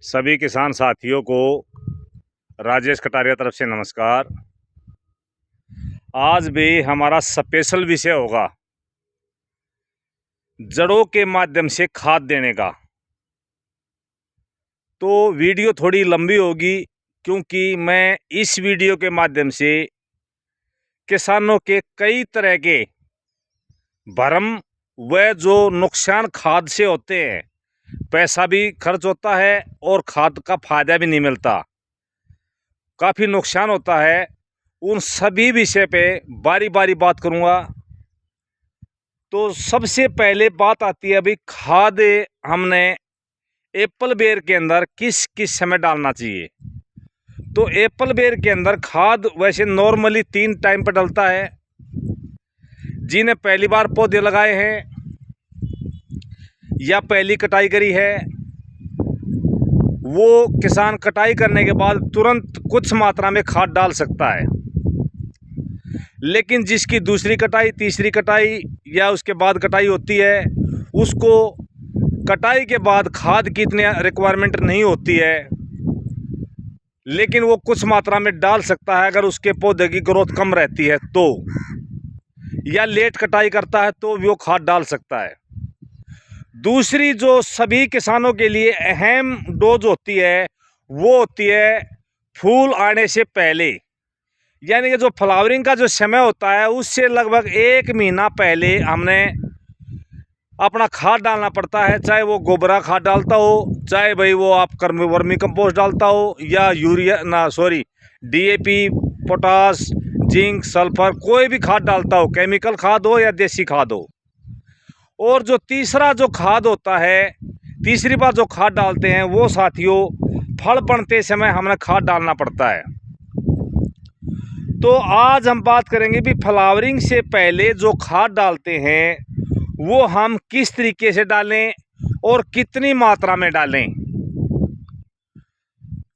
सभी किसान साथियों को राजेश कटारिया तरफ से नमस्कार। आज भी हमारा स्पेशल विषय होगा जड़ों के माध्यम से खाद देने का। तो वीडियो थोड़ी लंबी होगी क्योंकि मैं इस वीडियो के माध्यम से किसानों के कई तरह के भ्रम व जो नुकसान खाद से होते हैं, पैसा भी खर्च होता है और खाद का फायदा भी नहीं मिलता, काफ़ी नुकसान होता है, उन सभी विषय पे बारी बारी बात करूँगा। तो सबसे पहले बात आती है अभी खाद हमने एप्पल बेर के अंदर किस किस समय डालना चाहिए। तो एप्पल बेर के अंदर खाद वैसे नॉर्मली 3 टाइम पर डलता है। जिन्हें पहली बार पौधे लगाए हैं या पहली कटाई करी है, वो किसान कटाई करने के बाद तुरंत कुछ मात्रा में खाद डाल सकता है। लेकिन जिसकी दूसरी कटाई, तीसरी कटाई या उसके बाद कटाई होती है, उसको कटाई के बाद खाद की इतनी रिक्वायरमेंट नहीं होती है, लेकिन वो कुछ मात्रा में डाल सकता है अगर उसके पौधे की ग्रोथ कम रहती है तो, या लेट कटाई करता है तो वो खाद डाल सकता है। दूसरी जो सभी किसानों के लिए अहम डोज होती है वो होती है फूल आने से पहले, यानी कि जो फ्लावरिंग का जो समय होता है उससे लगभग 1 महीना पहले हमने अपना खाद डालना पड़ता है। चाहे वो गोबरा खाद डालता हो, चाहे भाई वो आप वर्मी कंपोस्ट डालता हो, या डीएपी, पोटास, जिंक, सल्फर, कोई भी खाद डालता हो, केमिकल खाद हो या देसी खाद हो। और जो तीसरा जो खाद होता है, तीसरी बार जो खाद डालते हैं वो साथियों फल बनते समय हमें खाद डालना पड़ता है। तो आज हम बात करेंगे भी फ्लावरिंग से पहले जो खाद डालते हैं वो हम किस तरीके से डालें और कितनी मात्रा में डालें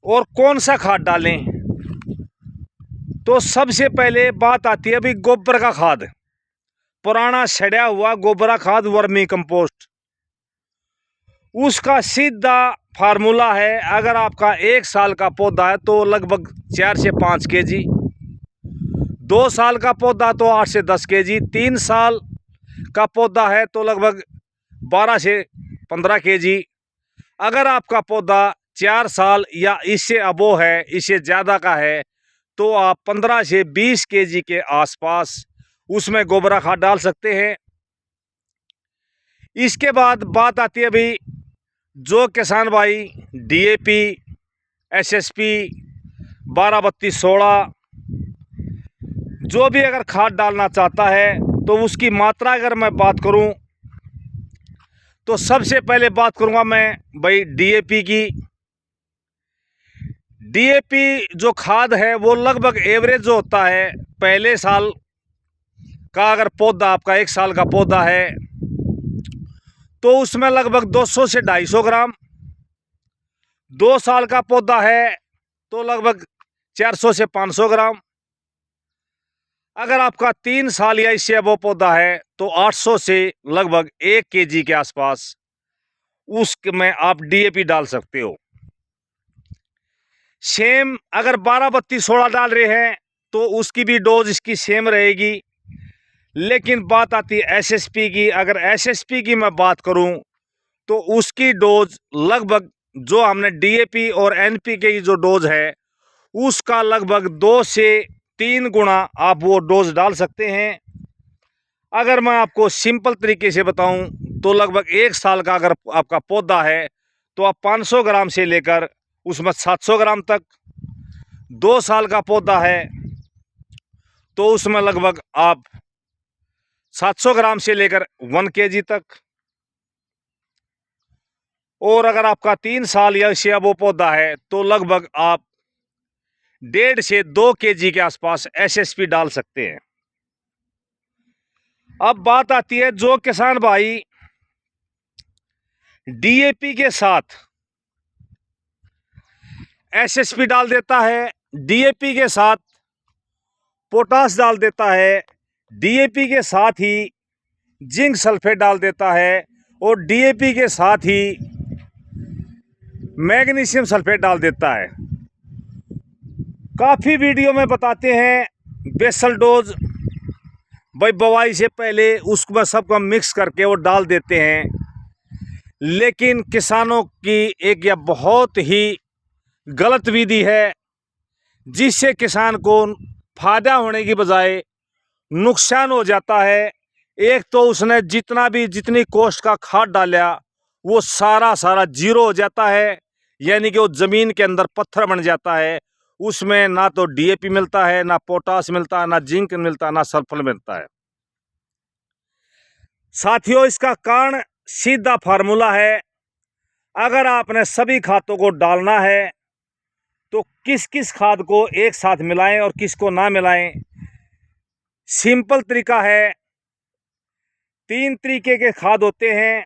और कौन सा खाद डालें। तो सबसे पहले बात आती है भी गोबर का खाद, पुराना सड़ा हुआ गोबरा खाद, वर्मी कंपोस्ट, उसका सीधा फार्मूला है। अगर आपका 1 साल का पौधा है तो लगभग 4 से 5 केजी, 2 साल का पौधा तो 8 से 10 केजी, 3 साल का पौधा है तो लगभग 12 से 15 केजी। अगर आपका पौधा 4 साल या इससे अबो है, इससे ज़्यादा का है, तो आप 15 से 20 केजी के आसपास उसमें गोबरा खाद डाल सकते हैं। इसके बाद बात आती है भाई जो किसान भाई डीएपी, एसएसपी, 12-32-16 जो भी अगर खाद डालना चाहता है तो उसकी मात्रा अगर मैं बात करूं तो सबसे पहले बात करूंगा मैं भाई डीएपी की। डीएपी जो खाद है वो लगभग एवरेज जो होता है, पहले साल का अगर पौधा आपका 1 साल का पौधा है तो उसमें लगभग 200 से 250 ग्राम, 2 साल का पौधा है तो लगभग 400 से 500 ग्राम, अगर आपका 3 साल या इससे अब पौधा है तो 800 से लगभग 1 केजी के आसपास उसमें आप डीएपी डाल सकते हो। सेम अगर 12-32-16 डाल रहे हैं तो उसकी भी डोज इसकी सेम रहेगी। लेकिन बात आती है एसएसपी की। अगर एसएसपी की मैं बात करूं तो उसकी डोज लगभग जो हमने डीएपी और एनपीके की जो डोज है उसका लगभग 2 से 3 गुना आप वो डोज डाल सकते हैं। अगर मैं आपको सिंपल तरीके से बताऊं तो लगभग 1 साल का अगर आपका पौधा है तो आप 500 ग्राम से लेकर उसमें 700 ग्राम तक, 2 साल का पौधा है तो उसमें लगभग आप 700 ग्राम से लेकर 1 केजी तक, और अगर आपका 3 साल या इससे अब वो पौधा है तो लगभग आप 1.5 से 2 केजी के आसपास एसएसपी डाल सकते हैं। अब बात आती है जो किसान भाई डीएपी के साथ एसएसपी डाल देता है, डीएपी के साथ पोटास डाल देता है, डीएपी के साथ ही जिंक सल्फेट डाल देता है, और डीएपी के साथ ही मैग्नीशियम सल्फेट डाल देता है। काफ़ी वीडियो में बताते हैं बेसल डोज, भाई बुवाई से पहले उसको सबको मिक्स करके वो डाल देते हैं, लेकिन किसानों की एक यह बहुत ही गलत विधि है जिससे किसान को फायदा होने की बजाय नुकसान हो जाता है। एक तो उसने जितनी कॉस्ट का खाद डाला वो सारा जीरो हो जाता है, यानी कि वो ज़मीन के अंदर पत्थर बन जाता है। उसमें ना तो डीएपी मिलता है, ना पोटास मिलता है, ना जिंक मिलता है, ना सल्फर मिलता है। साथियों, इसका कारण सीधा फार्मूला है। अगर आपने सभी खादों को डालना है तो किस किस खाद को एक साथ मिलाएं और किसको ना मिलाएं। सिंपल तरीका है। 3 तरीके के खाद होते हैं।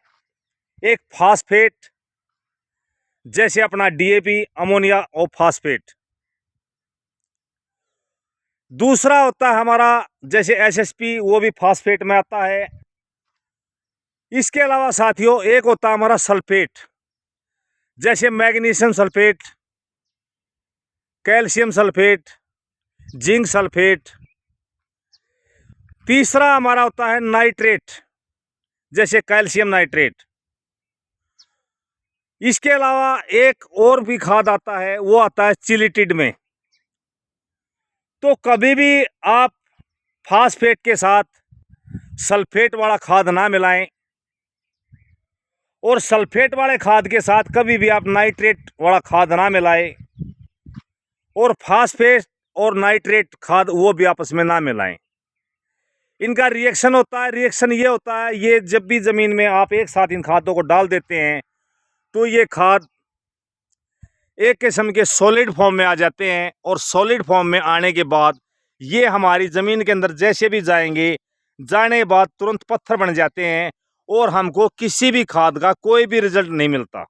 एक फास्फेट, जैसे अपना डीएपी, अमोनिया और फास्फेट। दूसरा होता है हमारा जैसे एसएसपी, वो भी फास्फेट में आता है। इसके अलावा साथियों एक होता है हमारा सल्फेट, जैसे magnesium sulphate, calcium sulphate, zinc sulphate. तीसरा हमारा होता है नाइट्रेट, जैसे कैल्शियम नाइट्रेट। इसके अलावा एक और भी खाद आता है, वो आता है चिलिटिड में। तो कभी भी आप फास्फेट के साथ सल्फेट वाला खाद ना मिलाएं, और सल्फेट वाले खाद के साथ कभी भी आप नाइट्रेट वाला खाद ना मिलाएं, और फास्फेट और नाइट्रेट खाद वो भी आपस में ना मिलाएं। इनका रिएक्शन होता है, रिएक्शन ये होता है, ये जब भी ज़मीन में आप एक साथ इन खादों को डाल देते हैं तो ये खाद एक किस्म के सॉलिड फॉर्म में आ जाते हैं, और सॉलिड फॉर्म में आने के बाद ये हमारी ज़मीन के अंदर जैसे भी जाएंगे, जाने के बाद तुरंत पत्थर बन जाते हैं और हमको किसी भी खाद का कोई भी रिजल्ट नहीं मिलता।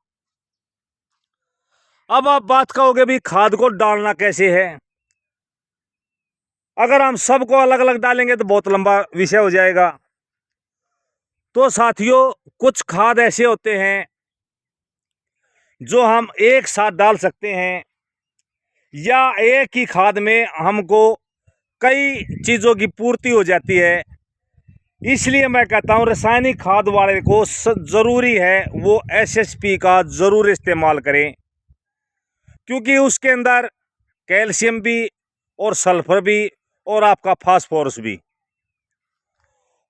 अब आप बात करोगे भी खाद को डालना कैसे है। अगर हम सबको अलग अलग डालेंगे तो बहुत लंबा विषय हो जाएगा। तो साथियों, कुछ खाद ऐसे होते हैं जो हम एक साथ डाल सकते हैं, या एक ही खाद में हमको कई चीज़ों की पूर्ति हो जाती है। इसलिए मैं कहता हूँ रासायनिक खाद वाले को ज़रूरी है वो एसएसपी का ज़रूर इस्तेमाल करें, क्योंकि उसके अंदर कैल्शियम भी और सल्फर भी और आपका फास्फोरस भी।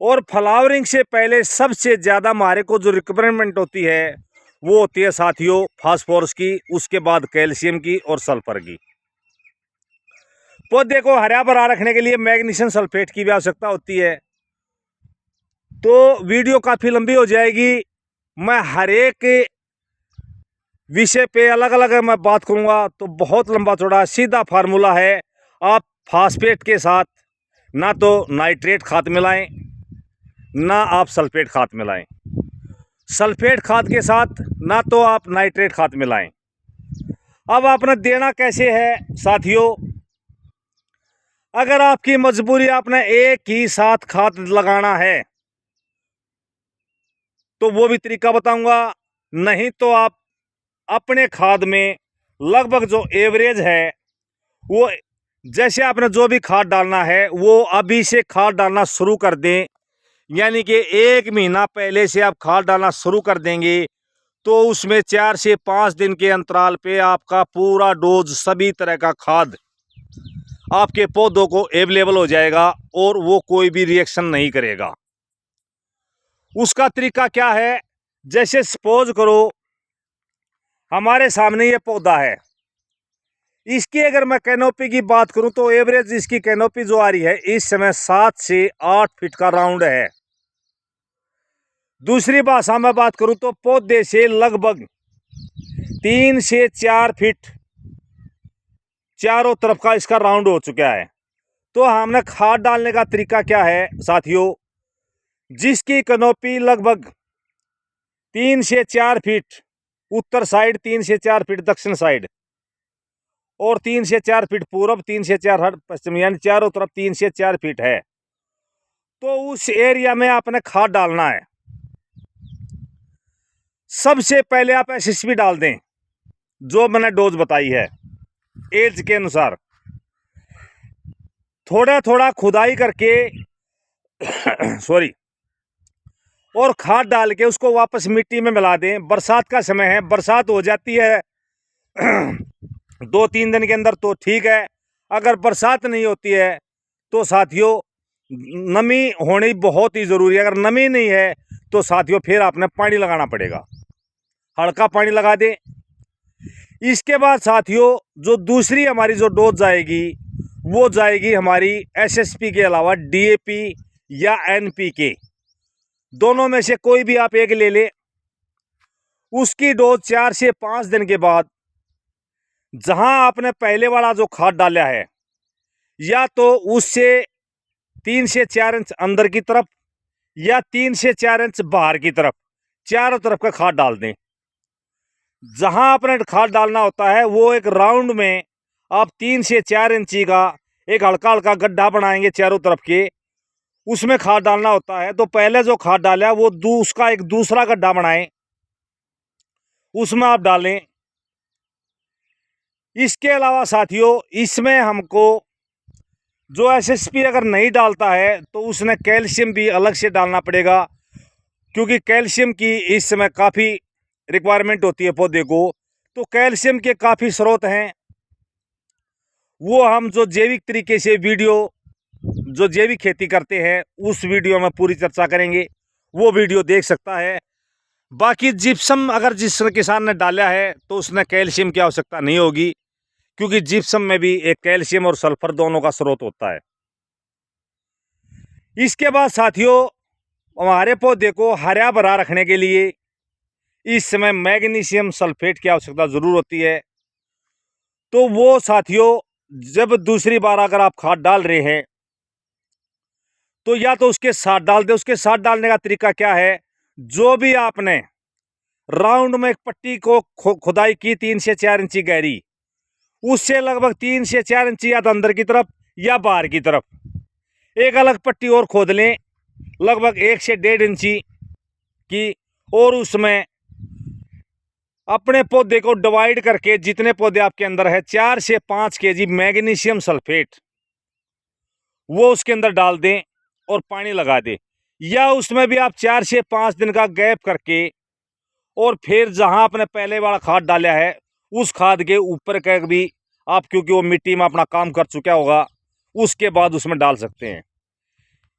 और फ्लावरिंग से पहले सबसे ज़्यादा हमारे को जो रिक्वायरमेंट होती है वो होती है साथियों फास्फोरस की, उसके बाद कैल्शियम की और सल्फर की। पौधे को हरा भरा रखने के लिए मैग्नीशियम सल्फेट की भी आवश्यकता होती है। तो वीडियो काफ़ी लंबी हो जाएगी, मैं हर एक विषय पे अलग अलग मैं बात करूँगा तो बहुत लंबा चौड़ा। सीधा फार्मूला है, आप फास्फेट के साथ ना तो नाइट्रेट खाद मिलाएं, ना आप सल्फेट खाद मिलाएं। सल्फेट खाद के साथ ना तो आप नाइट्रेट खाद मिलाएं। अब आपने देना कैसे है साथियों। अगर आपकी मजबूरी आपने एक ही साथ खाद लगाना है तो वो भी तरीका बताऊंगा, नहीं तो आप अपने खाद में लगभग जो एवरेज है वो, जैसे आपने जो भी खाद डालना है वो अभी से खाद डालना शुरू कर दें। यानी कि 1 महीना पहले से आप खाद डालना शुरू कर देंगे तो उसमें 4 से 5 दिन के अंतराल पे आपका पूरा डोज सभी तरह का खाद आपके पौधों को अवेलेबल हो जाएगा और वो कोई भी रिएक्शन नहीं करेगा। उसका तरीका क्या है, जैसे सपोज करो हमारे सामने ये पौधा है, इसकी अगर मैं कैनोपी की बात करूं तो एवरेज इसकी कैनोपी जो आ रही है इस समय 7 से 8 फीट का राउंड है। दूसरी भाषा में बात करूं तो पौधे से लगभग 3 से 4 फीट चारों तरफ का इसका राउंड हो चुका है। तो हमने खाद डालने का तरीका क्या है साथियों, जिसकी कैनोपी लगभग 3 से 4 फीट उत्तर साइड, 3 से 4 फीट दक्षिण साइड, और 3 से 4 फीट पूर्व, 3 से 4 पश्चिम, यानी चारों तरफ 3 से 4 फीट है। तो उस एरिया में आपने खाद डालना है। सबसे पहले आप एसएसपी डाल दें। जो मैंने डोज बताई है एज के अनुसार, थोड़ा थोड़ा खुदाई करके सॉरी, और खाद डाल के उसको वापस मिट्टी में मिला दें। बरसात का समय है, बरसात हो जाती है 2-3 दिन के अंदर तो ठीक है। अगर बरसात नहीं होती है तो साथियों नमी होनी बहुत ही ज़रूरी है। अगर नमी नहीं है तो साथियों फिर आपने पानी लगाना पड़ेगा, हल्का पानी लगा दें। इसके बाद साथियों जो दूसरी हमारी जो डोज जाएगी वो जाएगी हमारी एसएसपी के अलावा डीएपी या एनपीके, दोनों में से कोई भी आप एक ले ले। उसकी डोज 4 से 5 दिन के बाद जहां आपने पहले वाला जो खाद डाला है या तो उससे 3 से 4 इंच अंदर की तरफ या 3 से 4 इंच बाहर की तरफ, चारों तरफ का खाद डाल दें। जहां आपने खाद डालना होता है वो एक राउंड में आप 3 से 4 इंची का एक हल्का हल्का गड्ढा बनाएंगे चारों तरफ के, उसमें खाद डालना होता है। तो पहले जो खाद डाला वो उसका एक दूसरा गड्ढा बनाएं, उसमें आप डालें। इसके अलावा साथियों इसमें हमको जो एसएसपी अगर नहीं डालता है तो उसने कैल्शियम भी अलग से डालना पड़ेगा, क्योंकि कैल्शियम की इस समय काफ़ी रिक्वायरमेंट होती है पौधे को। तो कैल्शियम के काफ़ी स्रोत हैं, वो हम जो जैविक तरीके से जो जैविक खेती करते हैं उस वीडियो में पूरी चर्चा करेंगे, वो वीडियो देख सकता है। बाकी जिप्सम अगर जिस किसान ने डाला है तो उसने कैल्शियम की आवश्यकता नहीं होगी, क्योंकि जिप्सम में भी एक कैल्शियम और सल्फर दोनों का स्रोत होता है। इसके बाद साथियों हमारे पौधे को हरा भरा रखने के लिए इस समय मैग्नीशियम सल्फेट की आवश्यकता ज़रूर होती है। तो वो साथियों जब दूसरी बार अगर आप खाद डाल रहे हैं तो या तो उसके साथ डाल दे। उसके साथ डालने का तरीका क्या है, जो भी आपने राउंड में एक पट्टी को खुदाई की 3 से 4 इंची गहरी, उससे लगभग 3 से 4 इंची या तो अंदर की तरफ या बाहर की तरफ एक अलग पट्टी और खोद लें लगभग 1 से 1.5 इंची की, और उसमें अपने पौधे को डिवाइड करके जितने पौधे आपके अंदर है 4 से 5 केजी मैग्नीशियम सल्फेट वो उसके अंदर डाल दें और पानी लगा दें। या उसमें भी आप 4 से 5 दिन का गैप करके और फिर जहां आपने पहले वाला खाद डाला है उस खाद के ऊपर का भी आप, क्योंकि वो मिट्टी में अपना काम कर चुका होगा, उसके बाद उसमें डाल सकते हैं।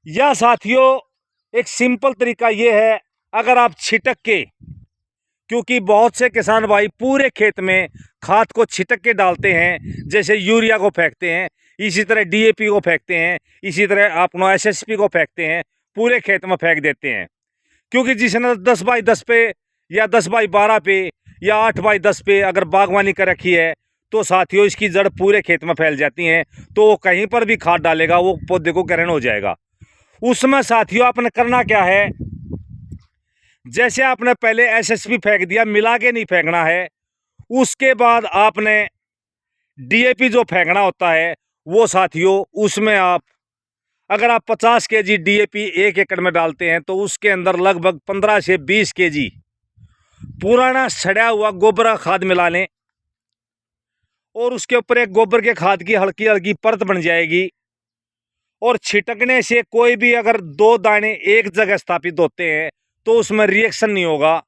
या साथियों एक सिंपल तरीका ये है, अगर आप छिटक के, क्योंकि बहुत से किसान भाई पूरे खेत में खाद को छिटक के डालते हैं, जैसे यूरिया को फेंकते हैं, इसी तरह डीएपी को फेंकते हैं, इसी तरह अपना एसएसपी को फेंकते हैं, पूरे खेत में फेंक देते हैं। क्योंकि जिसने 10x10 पे या 10x12 पे या 8x10 पे अगर बागवानी कर रखी है तो साथियों इसकी जड़ पूरे खेत में फैल जाती हैं, तो वो कहीं पर भी खाद डालेगा वो पौधे को ग्रहण हो जाएगा। उसमें साथियों आपने करना क्या है, जैसे आपने पहले एसएसपी फेंक दिया, मिला के नहीं फेंकना है। उसके बाद आपने डीएपी जो फेंकना होता है वो साथियों उसमें आप अगर आप 50 केजी डीएपी 1 एकड़ में डालते हैं तो उसके अंदर लगभग 15 से 20 केजी पुराना सड़ा हुआ गोबर का खाद मिला लें, और उसके ऊपर एक गोबर के खाद की हल्की हल्की परत बन जाएगी। और छिटकने से कोई भी अगर 2 दाने एक जगह स्थापित होते हैं तो उसमें रिएक्शन नहीं होगा।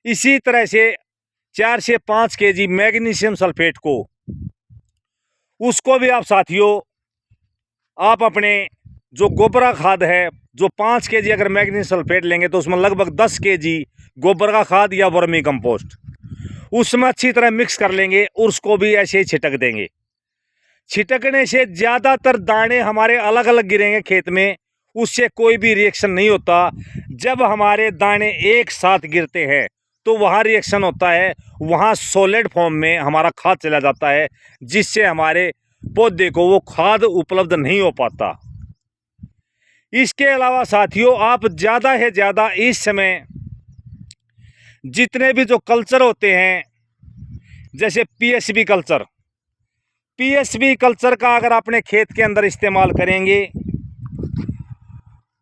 इसी तरह से 4 से 5 केजी मैग्नीशियम सल्फेट को उसको भी आप साथियों आप अपने जो गोबर खाद है, जो 5 केजी अगर मैग्नीशियम सल्फेट लेंगे तो उसमें लगभग 10 केजी गोबर का खाद या वर्मी कंपोस्ट उसमें अच्छी तरह मिक्स कर लेंगे और उसको भी ऐसे ही छिटक देंगे। छिटकने से ज़्यादातर दाने हमारे अलग अलग गिरेंगे खेत में, उससे कोई भी रिएक्शन नहीं होता। जब हमारे दाने एक साथ गिरते हैं तो वहाँ रिएक्शन होता है, वहाँ सॉलिड फॉर्म में हमारा खाद चला जाता है, जिससे हमारे पौधे को वो खाद उपलब्ध नहीं हो पाता। इसके अलावा साथियों आप ज़्यादा से ज़्यादा इस समय जितने भी जो कल्चर होते हैं, जैसे पीएसबी कल्चर का अगर अपने खेत के अंदर इस्तेमाल करेंगे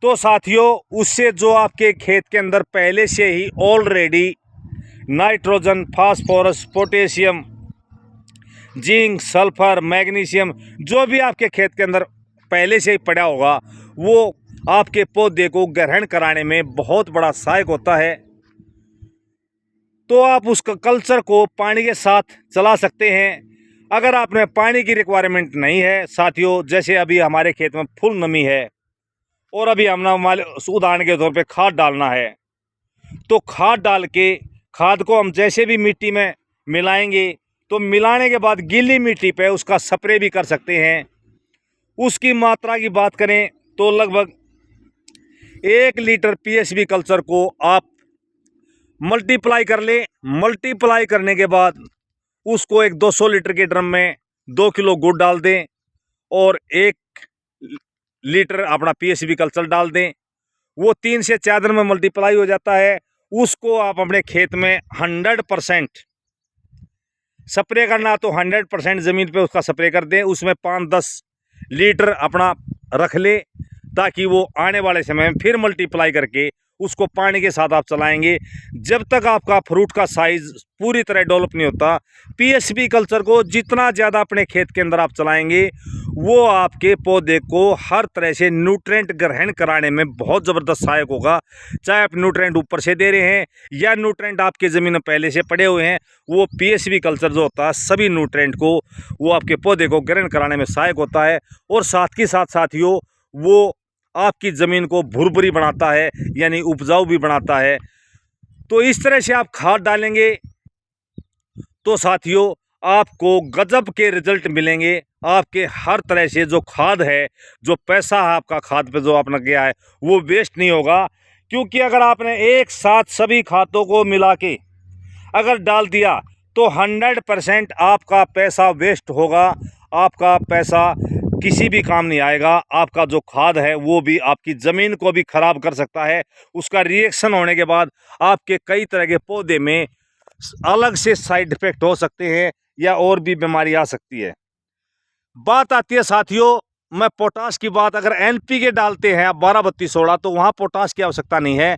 तो साथियों उससे जो आपके खेत के अंदर पहले से ही already nitrogen, phosphorus, potassium, zinc, sulphur, magnesium, जो भी आपके खेत के अंदर पहले से ही पड़ा होगा वो आपके पौधे को ग्रहण कराने में बहुत बड़ा सहायक होता है। तो आप उस कल्चर को पानी के साथ चला सकते हैं। अगर आपने पानी की रिक्वायरमेंट नहीं है साथियों, जैसे अभी हमारे खेत में फुल नमी है और अभी हमने उदाहरण के तौर पे खाद डालना है, तो खाद डाल के खाद को हम जैसे भी मिट्टी में मिलाएंगे तो मिलाने के बाद गीली मिट्टी पे उसका स्प्रे भी कर सकते हैं। उसकी मात्रा की बात करें तो लगभग 1 लीटर पीएसबी कल्चर को आप मल्टीप्लाई कर लें। मल्टीप्लाई करने के बाद उसको एक 200 लीटर के ड्रम में 2 किलो गुड़ डाल दें और 1 लीटर अपना पीएसबी कल्चर डाल दें। वो 3 से 4 दिन में मल्टीप्लाई हो जाता है। उसको आप अपने खेत में 100% स्प्रे करना तो 100% ज़मीन पे उसका स्प्रे कर दें। उसमें 5-10 लीटर अपना रख ले ताकि वो आने वाले समय में फिर मल्टीप्लाई करके उसको पानी के साथ आप चलाएंगे। जब तक आपका फ्रूट का साइज़ पूरी तरह डेवलप नहीं होता, पीएसबी कल्चर को जितना ज़्यादा अपने खेत के अंदर आप चलाएंगे वो आपके पौधे को हर तरह से न्यूट्रेंट ग्रहण कराने में बहुत ज़बरदस्त सहायक होगा। चाहे आप न्यूट्रेंट ऊपर से दे रहे हैं या न्यूट्रेंट आपके ज़मीन में पहले से पड़े हुए हैं, वो पीएसबी कल्चर जो होता है सभी न्यूट्रेंट को वो आपके पौधे को ग्रहण कराने में सहायक होता है। और साथ ही साथ साथियों वो आपकी ज़मीन को भुरभुरी बनाता है, यानी उपजाऊ भी बनाता है। तो इस तरह से आप खाद डालेंगे तो साथियों आपको गजब के रिजल्ट मिलेंगे। आपके हर तरह से जो खाद है, जो पैसा है आपका खाद पे जो आपने गया है वो वेस्ट नहीं होगा। क्योंकि अगर आपने एक साथ सभी खादों को मिला के अगर डाल दिया तो 100% आपका पैसा वेस्ट होगा। आपका पैसा किसी भी काम नहीं आएगा। आपका जो खाद है वो भी आपकी ज़मीन को भी ख़राब कर सकता है। उसका रिएक्शन होने के बाद आपके कई तरह के पौधे में अलग से साइड इफ़ेक्ट हो सकते हैं या और भी बीमारी आ सकती है। बात आती है साथियों, मैं पोटाश की बात, अगर एनपीके डालते हैं आप 12-32-16 तो वहाँ पोटाश की आवश्यकता नहीं है।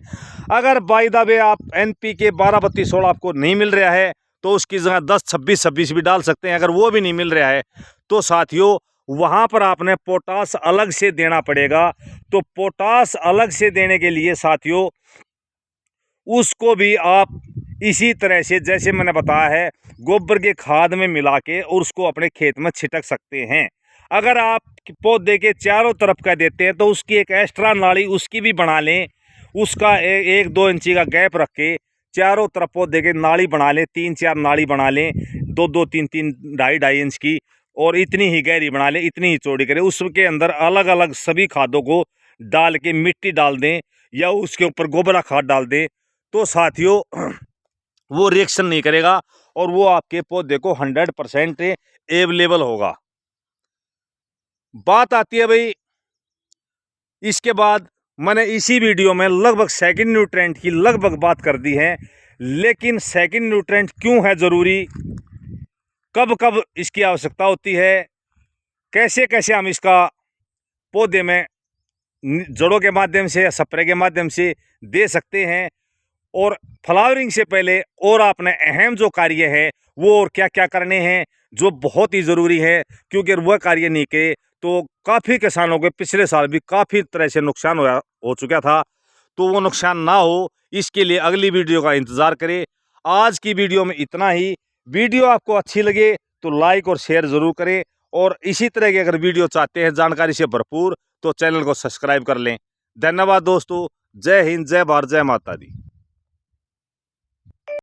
अगर बाय द वे आप एनपीके 12-32-16 आपको नहीं मिल रहा है तो उसकी जगह 10-26-26 भी डाल सकते हैं। अगर वो भी नहीं मिल रहा है तो साथियों वहाँ पर आपने पोटाश अलग से देना पड़ेगा। तो पोटाश अलग से देने के लिए साथियों उसको भी आप इसी तरह से जैसे मैंने बताया है गोबर के खाद में मिला के और उसको अपने खेत में छिटक सकते हैं। अगर आप पौधे के चारों तरफ का देते हैं तो उसकी एक एक्स्ट्रा नाली उसकी भी बना लें। उसका 1-2 इंची का गैप रख के चारों तरफ पौधे के नाली बना लें, 3-4 नाली बना लें, 2-2, 3-3, 2.5 इंच की, और इतनी ही गहरी बना लें, इतनी ही चौड़ी करें। उसके अंदर अलग अलग सभी खादों को डाल के मिट्टी डाल दें या उसके ऊपर गोबरा खाद डाल दें तो साथियों वो रिएक्शन नहीं करेगा और वो आपके पौधे को 100% अवेलेबल होगा। बात आती है भाई, इसके बाद मैंने इसी वीडियो में लगभग सेकंड न्यूट्रेंट की लगभग बात कर दी है। लेकिन सेकंड न्यूट्रेंट क्यों है ज़रूरी, कब कब इसकी आवश्यकता होती है, कैसे कैसे हम इसका पौधे में जड़ों के माध्यम से या स्प्रे के माध्यम से दे सकते हैं, और फ्लावरिंग से पहले और आपने अहम जो कार्य है वो और क्या क्या करने हैं जो बहुत ही ज़रूरी है। क्योंकि वह कार्य नहीं किए तो काफ़ी किसानों के पिछले साल भी काफ़ी तरह से नुकसान हो चुका था। तो वो नुकसान ना हो इसके लिए अगली वीडियो का इंतज़ार करें। आज की वीडियो में इतना ही। वीडियो आपको अच्छी लगे तो लाइक और शेयर ज़रूर करें, और इसी तरह की अगर वीडियो चाहते हैं जानकारी से भरपूर तो चैनल को सब्सक्राइब कर लें। धन्यवाद दोस्तों। जय हिंद, जय भारत, जय माता दी।